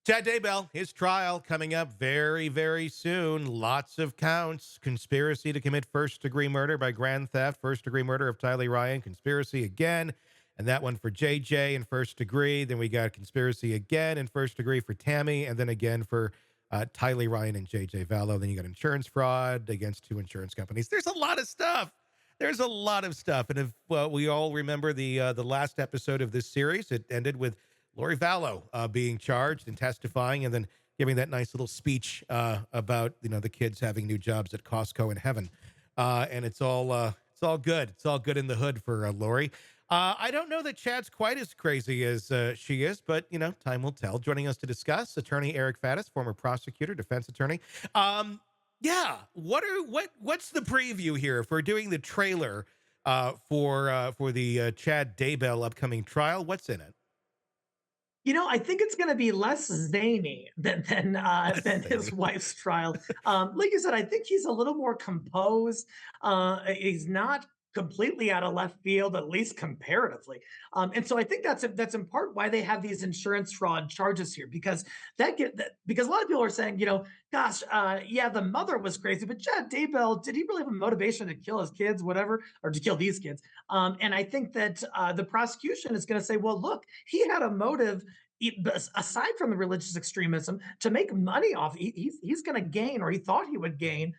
Chad Daybell, his trial coming up very, very soon. Lots of counts. Conspiracy to commit first-degree murder by grand theft, first-degree murder of Tylee Ryan, conspiracy again, and that one for JJ in first degree. Then we got conspiracy again in first degree for Tammy, and then again for Tylee Ryan and JJ Vallow. Then you got insurance fraud against two insurance companies. There's a lot of stuff. There's a lot of stuff. And if we all remember the last episode of this series, it ended with Lori Vallow being charged and testifying, and then giving that nice little speech about the kids having new jobs at Costco in heaven, and it's all good. It's all good in the hood for Lori. I don't know that Chad's quite as crazy as she is, but time will tell. Joining us to discuss, attorney Eric Faddis, former prosecutor, defense attorney. Yeah, what's the preview here for doing the trailer for the Chad Daybell upcoming trial? What's in it? I think it's going to be less zany than his wife's trial. Like you said, I think he's a little more composed. He's not completely out of left field, at least comparatively. And so I think that's in part why they have these insurance fraud charges here, because because a lot of people are saying, gosh, yeah, the mother was crazy, but Chad Daybell, did he really have a motivation to kill his kids, whatever, or to kill these kids? And I think that the prosecution is going to say, well, look, he had a motive aside from the religious extremism to make money off. He's going to gain, or he thought he would gain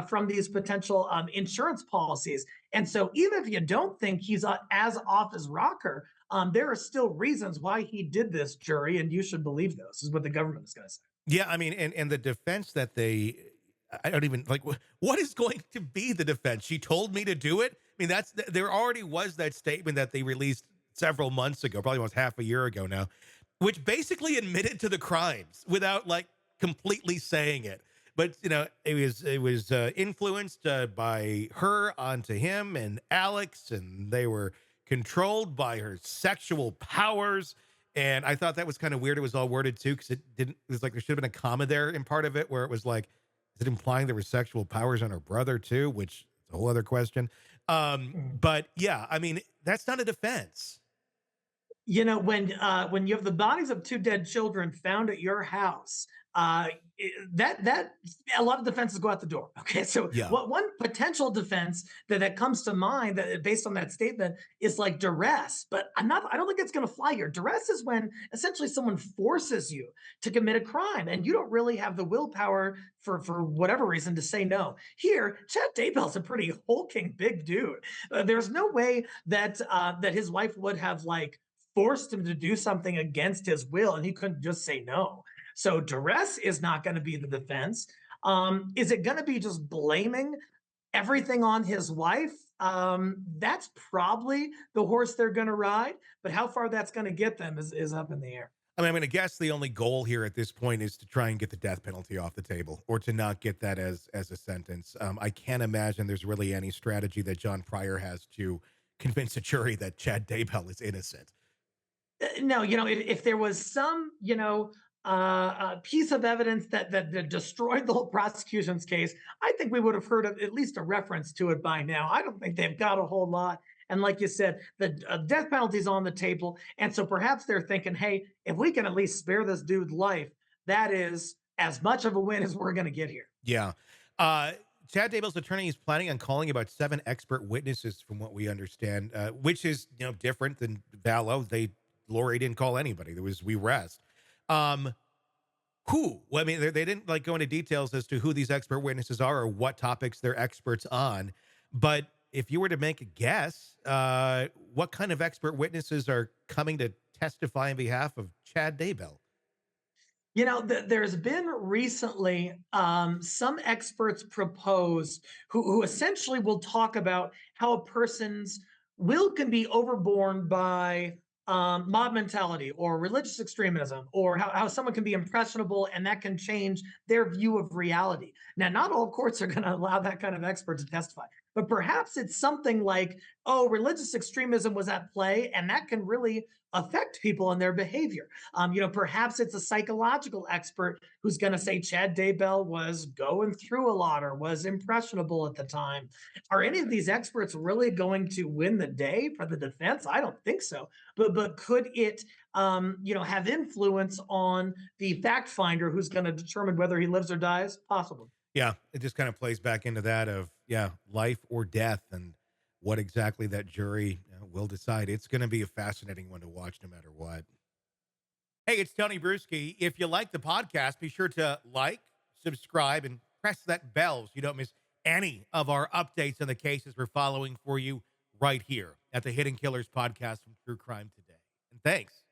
from these potential insurance policies. And so even if you don't think he's as off as rocker, there are still reasons why he did this, jury, and you should believe those, is what the government is going to say. Yeah, I mean, and the defense that I don't even like. What is going to be the defense? She told me to do it. I mean, there already was that statement that they released several months ago, probably almost half a year ago now, which basically admitted to the crimes without completely saying it. But it was influenced by her onto him and Alex, and they were controlled by her sexual powers. And I thought that was kind of weird. It was all worded too, because it was like there should have been a comma there in part of it where it was like, is it implying there were sexual powers on her brother too? Which is a whole other question. But yeah, I mean, that's not a defense. When you have the bodies of two dead children found at your house, that a lot of defenses go out the door. Okay, so Yeah. what one potential defense that comes to mind that based on that statement is like duress, but I don't think it's going to fly here. Duress is when essentially someone forces you to commit a crime and you don't really have the willpower for whatever reason to say no. Here, Chad Daybell's a pretty hulking big dude. There's no way that his wife would have forced him to do something against his will, and he couldn't just say no. So duress is not going to be the defense. Is it going to be just blaming everything on his wife? That's probably the horse they're going to ride, but how far that's going to get them is up in the air. I mean, I'm going to guess the only goal here at this point is to try and get the death penalty off the table, or to not get that as a sentence. I can't imagine there's really any strategy that John Pryor has to convince a jury that Chad Daybell is innocent. No, if there was some, piece of evidence that destroyed the whole prosecution's case, I think we would have heard of at least a reference to it by now. I don't think they've got a whole lot. And like you said, the death penalty is on the table. And so perhaps they're thinking, hey, if we can at least spare this dude's life, that is as much of a win as we're going to get here. Yeah. Chad Daybell's attorney is planning on calling about 7 expert witnesses, from what we understand, which is different than Vallow. Lori didn't call anybody. We rest. Who? Well, I mean, they didn't go into details as to who these expert witnesses are or what topics they're experts on. But if you were to make a guess, what kind of expert witnesses are coming to testify on behalf of Chad Daybell? There's been recently some experts proposed who essentially will talk about how a person's will can be overborne by mob mentality or religious extremism, or how someone can be impressionable and that can change their view of reality. Now, not all courts are going to allow that kind of expert to testify, but perhaps it's something like, oh, religious extremism was at play, and that can really affect people and their behavior. Perhaps it's a psychological expert who's going to say Chad Daybell was going through a lot or was impressionable at the time. Are any of these experts really going to win the day for the defense? I don't think so. But could it, have influence on the fact finder who's going to determine whether he lives or dies? Possibly. Yeah, it just kind of plays back into that of, yeah, life or death and what exactly that jury will decide. It's going to be a fascinating one to watch no matter what. Hey, it's Tony Brueski. If you like the podcast, be sure to like, subscribe, and press that bell so you don't miss any of our updates on the cases we're following for you right here at the Hidden Killers podcast from True Crime Today. And thanks